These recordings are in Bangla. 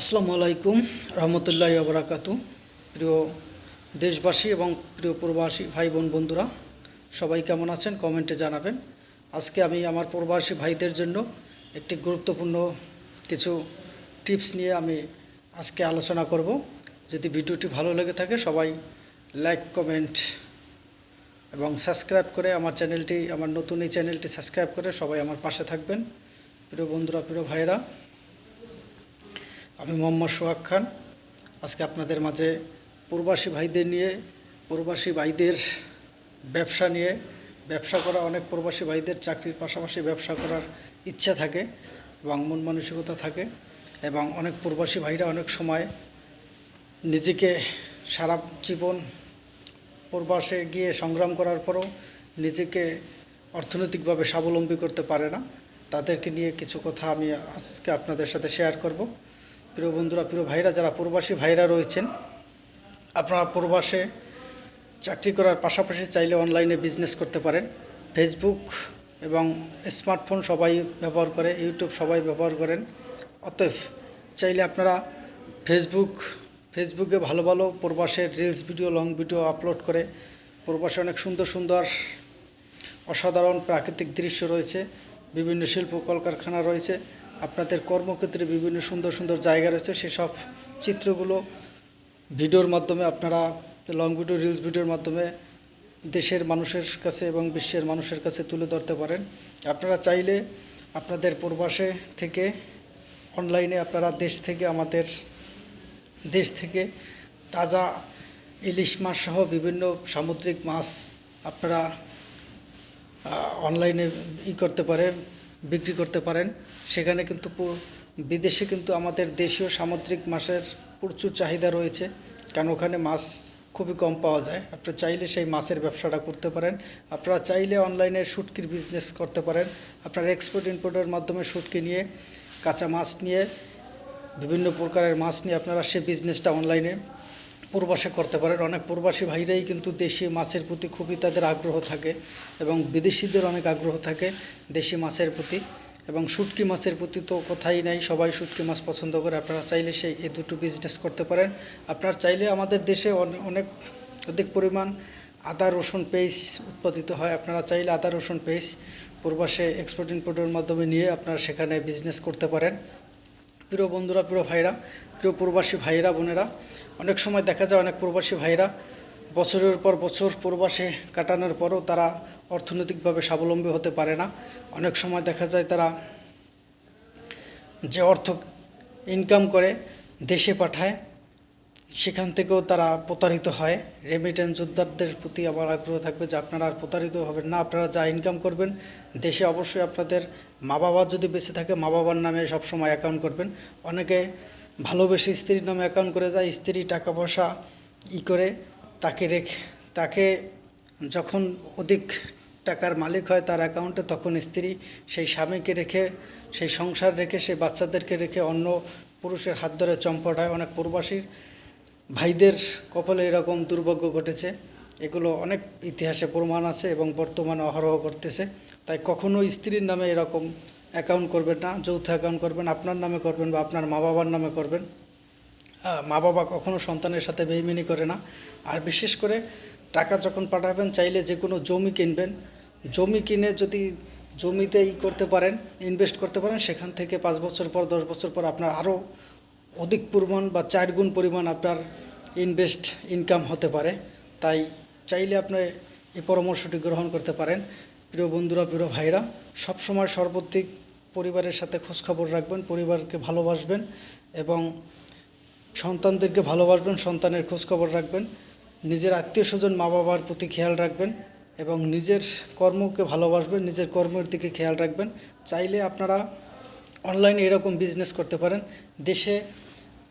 আসসালামু আলাইকুম রহমতুল্লাহি ওয়া বারাকাতু। প্রিয় দেশবাসী এবং প্রিয় প্রবাসী ভাই বোন বন্ধুরা, সবাই কেমন আছেন কমেন্টে জানাবেন। আজকে আমি আমার প্রবাসী ভাইদের জন্য একটি গুরুত্বপূর্ণ কিছু টিপস নিয়ে আমি আজকে আলোচনা করব। যদি ভিডিওটি ভালো লেগে থাকে সবাই লাইক কমেন্ট এবং সাবস্ক্রাইব করে আমার নতুন এই চ্যানেলটি সাবস্ক্রাইব করে সবাই আমার পাশে থাকবেন। প্রিয় বন্ধুরা, প্রিয় ভাইরা, আমি মোহাম্মদ সোহাগ খান। আজকে আপনাদের মাঝে প্রবাসী ভাইদের ব্যবসা নিয়ে, ব্যবসা করা অনেক প্রবাসী ভাইদের চাকরির পাশাপাশি ব্যবসা করার ইচ্ছা থাকে এবং মন মানসিকতা থাকে, এবং অনেক প্রবাসী ভাইরা অনেক সময় নিজেকে সারা জীবন প্রবাসে গিয়ে সংগ্রাম করার পরও নিজেকে অর্থনৈতিকভাবে স্বাবলম্বী করতে পারে না। তাদেরকে নিয়ে কিছু কথা আমি আজকে আপনাদের সাথে শেয়ার করব। প্রিয় বন্ধুরা, প্রিয় ভাইরা, যারা প্রবাসী ভাইরা রয়েছেন, আপনারা প্রবাসে চাকরি করার পাশাপাশি চাইলে অনলাইনে বিজনেস করতে পারেন। ফেসবুক এবং স্মার্টফোন সবাই ব্যবহার করে, ইউটিউব সবাই ব্যবহার করেন। অতএব চাইলে আপনারা ফেসবুকে ভালো ভালো প্রবাসের reels video, long video upload করে, প্রবাসে অনেক সুন্দর সুন্দর অসাধারণ প্রাকৃতিক দৃশ্য রয়েছে, বিভিন্ন শিল্প কলকারখানা রয়েছে, আপনাদের কর্মক্ষেত্রে বিভিন্ন সুন্দর সুন্দর জায়গা রয়েছে, সেসব চিত্রগুলো ভিডিওর মাধ্যমে আপনারা লং ভিডিও, রিলস ভিডিওর মাধ্যমে দেশের মানুষের কাছে এবং বিশ্বের মানুষের কাছে তুলে ধরতে পারেন। আপনারা চাইলে আপনাদের প্রবাসে থেকে অনলাইনে আপনারা আমাদের দেশ থেকে তাজা ইলিশ মাছ সহ বিভিন্ন সামুদ্রিক মাছ আপনারা অনলাইনে বিক্রি করতে পারেন। সেখানে কিন্তু বিদেশে কিন্তু আমাদের দেশীয় সামুদ্রিক মাছের প্রচুর চাহিদা রয়েছে, কারণ ওখানে মাছ খুবই কম পাওয়া যায়। আপনারা চাইলে সেই মাছের ব্যবসাটা করতে পারেন। আপনারা চাইলে অনলাইনে শুটকির বিজনেস করতে পারেন। আপনারা এক্সপোর্ট ইম্পোর্টের মাধ্যমে শুটকি নিয়ে, কাঁচা মাছ নিয়ে, বিভিন্ন প্রকারের মাছ নিয়ে আপনারা সে বিজনেসটা অনলাইনে প্রবাসে করতে পারেন। অনেক প্রবাসী ভাইরাই কিন্তু দেশি মাছের প্রতি খুবই তাদের আগ্রহ থাকে, এবং বিদেশিদের অনেক আগ্রহ থাকে দেশি মাছের প্রতি, এবং শুটকি মাছের প্রতি তো কথাই নাই, সবাই শুটকি মাছ পছন্দ করে। আপনারা চাইলে এই দুটো বিজনেস করতে পারেন। আপনারা চাইলে আমাদের দেশে অধিক পরিমাণ আদা রসুন পেস্ট উৎপাদিত হয়। আপনারা চাইলে আদা রসুন পেস্ট প্রবাসে এক্সপোর্ট ইম্পোর্টের মাধ্যমে নিয়ে আপনারা সেখানে বিজনেস করতে পারেন। প্রিয় বন্ধুরা, প্রিয় ভাইরা, প্রিয় প্রবাসী ভাইরা বোনেরা, অনেক সময় দেখা যায় অনেক প্রবাসী ভাইরা বছরের পর বছর প্রবাসে কাটানোর পরও তারা অর্থনৈতিকভাবে স্বাবলম্বী হতে পারে না। অনেক সময় দেখা যায় তারা যে অর্থ ইনকাম করে দেশে পাঠায়, সেখান থেকেও তারা প্রতারিত হয়। রেমিটেন্স যোদ্ধাদের প্রতি আমার আগ্রহ থাকবে যে আপনারা আর প্রতারিত হবেন না। আপনারা যা ইনকাম করবেন দেশে অবশ্যই আপনাদের মা বাবা যদি বেঁচে থাকে মা বাবার নামে সবসময় অ্যাকাউন্ট করবেন। অনেকে ভালোবেসে স্ত্রীর নামে অ্যাকাউন্ট করে যায়, স্ত্রী টাকা পয়সা করে তাকে যখন অধিক টাকার মালিক হয় তার অ্যাকাউন্টে, তখন স্ত্রী সেই স্বামীকে রেখে, সেই সংসার রেখে, সেই বাচ্চাদেরকে রেখে অন্য পুরুষের হাত ধরে চম্পট হয়। অনেক প্রবাসীর ভাইদের কপালে এরকম দুর্ভাগ্য ঘটেছে। এগুলো অনেক ইতিহাসে প্রমাণ আছে এবং বর্তমানে অহরহ করতেছে। তাই কখনো স্ত্রীর নামে এরকম অ্যাকাউন্ট করবেন না, যৌথ অ্যাকাউন্ট করবেন, আপনার নামে করবেন বা আপনার মা বাবার নামে করবেন। মা বাবা কখনো সন্তানের সাথে বেইমানি করে না। আর বিশেষ করে টাকা যখন পাঠাবেন চাইলে যে কোনো জমি কিনবেন। জমি কিনে যদি জমিতে করতে পারেন, ইনভেস্ট করতে পারেন, সেখান থেকে 5 বছর পর 10 বছর পর আপনার আরও অধিক পরিমাণ বা 4 গুণ পরিমাণ আপনার ইনকাম হতে পারে। তাই চাইলে আপনি এই পরামর্শটি গ্রহণ করতে পারেন। প্রিয় বন্ধুরা, প্রিয় ভাইরা, সবসময় সর্বত্রিক পরিবারের সাথে খোঁজখবর রাখবেন, পরিবারকে ভালোবাসবেন এবং সন্তানদেরকে ভালোবাসবেন, সন্তানের খোঁজখবর রাখবেন, নিজের আত্মীয় স্বজন মা বাবার প্রতি খেয়াল রাখবেন এবং নিজের কর্মকে ভালোবাসবেন, নিজের কর্মের দিকে খেয়াল রাখবেন। চাইলে আপনারা অনলাইনে এরকম বিজনেস করতে পারেন। দেশে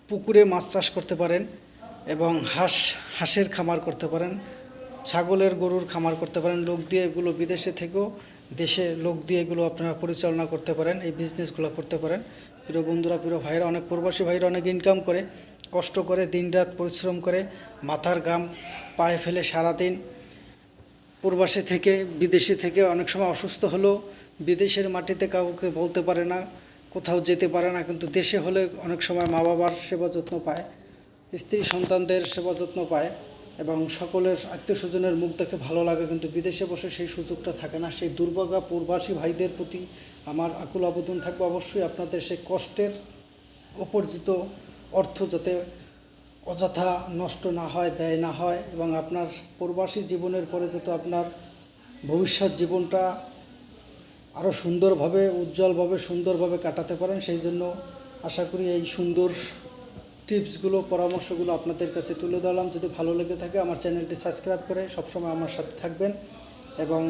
পুকুরে মাছ চাষ করতে পারেন এবং হাঁসের খামার করতে পারেন, ছাগলের গরুর খামার করতে পারেন। লোক দিয়ে এগুলো বিদেশে থেকেও দেশে লোক দিয়ে এগুলো আপনারা পরিচালনা করতে পারেন, এই বিজনেসগুলো করতে পারেন। প্রিয় বন্ধুরা, প্রিয় ভাইরা, অনেক প্রবাসী ভাইরা অনেক ইনকাম করে, কষ্ট করে, দিনরাত পরিশ্রম করে, মাথার ঘাম পায়ে ফেলে সারাদিন প্রবাসে থেকে, বিদেশে থেকে অনেক সময় অসুস্থ হলেও বিদেশের মাটিতে কাউকে বলতে পারে না, কোথাও যেতে পারে না, কিন্তু দেশে হলে অনেক সময় মা বাবার সেবা যত্ন পায়, স্ত্রী সন্তানদের সেবা যত্ন পায় এবং সকলের আত্মীয় স্বজনের মুখ দেখে ভালো লাগে, কিন্তু বিদেশে বসে সেই সুযোগটা থাকে না। সেই দুর্ভাগা প্রবাসী ভাইদের প্রতি আমার আকুল আবেদন থাকবে, অবশ্যই আপনাদের সেই কষ্টের উপার্জিত অর্থ যাতে অযথা নষ্ট না হয়, ব্যয় না হয়, এবং আপনার প্রবাসী জীবনের পরে যাতে আপনার ভবিষ্যৎ জীবনটা আরও সুন্দরভাবে, উজ্জ্বলভাবে, সুন্দরভাবে কাটাতে পারেন। সেই জন্য আশা করি এই সুন্দর টিপসগুলো, পরামর্শগুলো আপনাদের কাছে তুলে ধরলাম। যদি ভালো লেগে থাকে আমার চ্যানেলটি সাবস্ক্রাইব করে সবসময় আমার সাথে থাকবেন এবং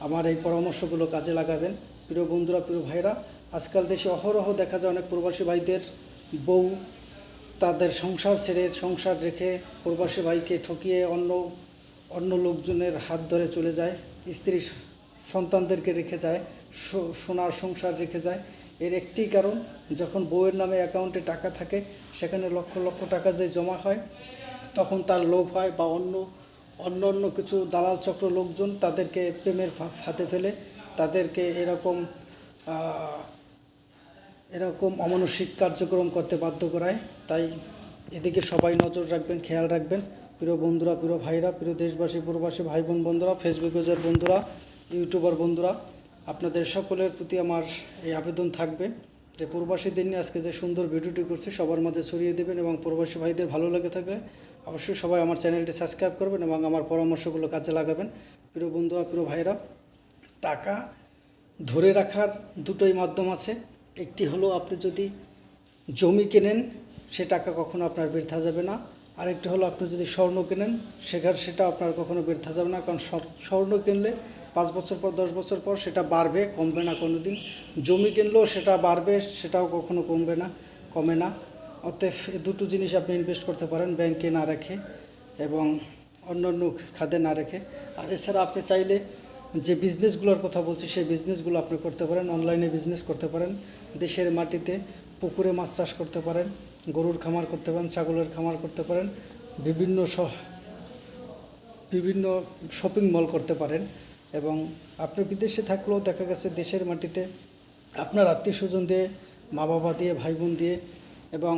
আমার এই পরামর্শগুলো কাজে লাগাবেন। প্রিয় বন্ধুরা, প্রিয় ভাইরা, আজকাল দেশে অহরহ দেখা যায় অনেক প্রবাসী ভাইদের বউ তাদের সংসার ছেড়ে, সংসার রেখে প্রবাসী ভাইকে ঠকিয়ে অন্য লোকজনের হাত ধরে চলে যায়, স্ত্রী সন্তানদেরকে রেখে যায়, সোনার সংসার রেখে যায়। এর একটি কারণ, যখন বউয়ের নামে অ্যাকাউন্টে টাকা থাকে সেখানে লক্ষ লক্ষ টাকা যে জমা হয়, তখন তার লোভ হয় বা অন্য কিছু দালাল চক্র লোকজন তাদেরকে প্রেমের ফাঁদে ফেলে তাদেরকে এরকম অমানসিক কার্যক্রম করতে বাধ্য করায়। তাই এদিকে সবাই নজর রাখবেন, খেয়াল রাখবেন। প্রিয় বন্ধুরা, প্রিয় ভাইরা, প্রিয় দেশবাসী, প্রবাসী ভাই বোন বন্ধুরা, ফেসবুক পেজের বন্ধুরা, ইউটিউবার বন্ধুরা, আপনাদের সকলের প্রতি আমার এই আবেদন থাকবে যে প্রবাসীদের নিয়ে আজকে যে সুন্দর ভিডিওটি করছি সবার মাঝে ছড়িয়ে দেবেন এবং প্রবাসী ভাইদের ভালো লেগে থাকলে অবশ্যই সবাই আমার চ্যানেলটি সাবস্ক্রাইব করবেন এবং আমার পরামর্শগুলো কাজে লাগাবেন। প্রিয় বন্ধুরা, প্রিয় ভাইরা, টাকা ধরে রাখার দুটোই মাধ্যম আছে। একটি হলো আপনি যদি জমি কেনেন, সে টাকা কখনো আপনার বৃথা যাবে না। আরেকটি হলো আপনি যদি স্বর্ণ কেনেন, সেটা আপনার কখনো বৃথা যাবে না, কারণ স্বর্ণ কিনলে 5 বছর পর, 10 বছর পর সেটা বাড়বে, কমবে না কোনো দিন। জমি কিনলেও সেটা বাড়বে, সেটাও কখনো কমে না। অতএব এই দুটো জিনিস আপনি ইনভেস্ট করতে পারেন ব্যাংকে না রেখে এবং অন্যান্য খাতে না রেখে। আর এছাড়া আপনি চাইলে যে বিজনেসগুলোর কথা বলছি সেই বিজনেসগুলো আপনি করতে পারেন, অনলাইনে বিজনেস করতে পারেন, দেশের মাটিতে পুকুরে মাছ চাষ করতে পারেন, গরুর খামার করতে পারেন, ছাগলের খামার করতে পারেন, বিভিন্ন শপিং মল করতে পারেন। এবং আপনি বিদেশে থাকলেও দেখা গেছে দেশের মাটিতে আপনার আত্মীয় স্বজন দিয়ে, মা বাবা দিয়ে, ভাই বোন দিয়ে এবং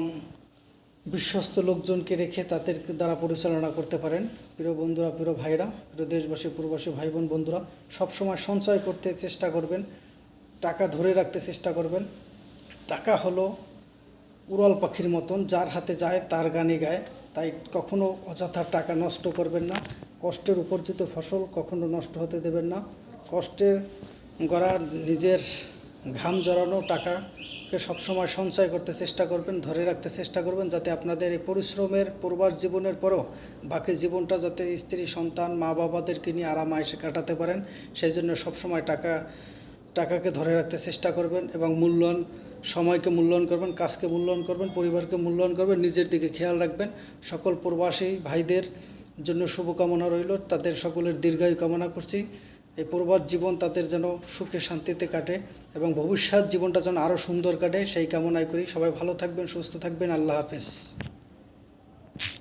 বিশ্বস্ত লোকজনকে রেখে তাদের দ্বারা পরিচালনা করতে পারেন। প্রিয় বন্ধুরা, প্রিয় ভাইরা, প্রিয় দেশবাসী, প্রবাসী ভাই বোন বন্ধুরা, সবসময় সঞ্চয় করতে চেষ্টা করবেন, টাকা ধরে রাখতে চেষ্টা করবেন। টাকা হলো উড়াল পাখির মতন, যার হাতে যায় তার গানে গায়। তাই কখনো অযথা টাকা নষ্ট করবেন না। কষ্টের উপার্জিত ফসল কখনো নষ্ট হতে দেবেন না। কষ্টের গড়া নিজের ঘাম জড়ানো টাকাকে সবসময় সঞ্চয় করতে চেষ্টা করবেন, ধরে রাখতে চেষ্টা করবেন, যাতে আপনাদের এই পরিশ্রমের প্রবাস জীবনের পরও বাকি জীবনটা যাতে স্ত্রী সন্তান মা বাবাদেরকে নিয়ে আরামায়েশে কাটাতে পারেন। সেই জন্য সবসময় টাকাকে ধরে রাখতে চেষ্টা করবেন এবং সময়কে মূল্যায়ন করবেন, কাজকে মূল্যায়ন করবেন, পরিবারকে মূল্যায়ন করবেন, নিজের দিকে খেয়াল রাখবেন। সকল প্রবাসী ভাইদের জন্য শুভকামনা রইল, তাদের সকলের দীর্ঘায়ু কামনা করছি। এই প্রবাস জীবন তাদের যেন সুখে শান্তিতে কাটে এবং ভবিষ্যৎ জীবনটা যেন আরও সুন্দর কাটে সেই কামনাই করি। সবাই ভালো থাকবেন, সুস্থ থাকবেন। আল্লাহ হাফেজ।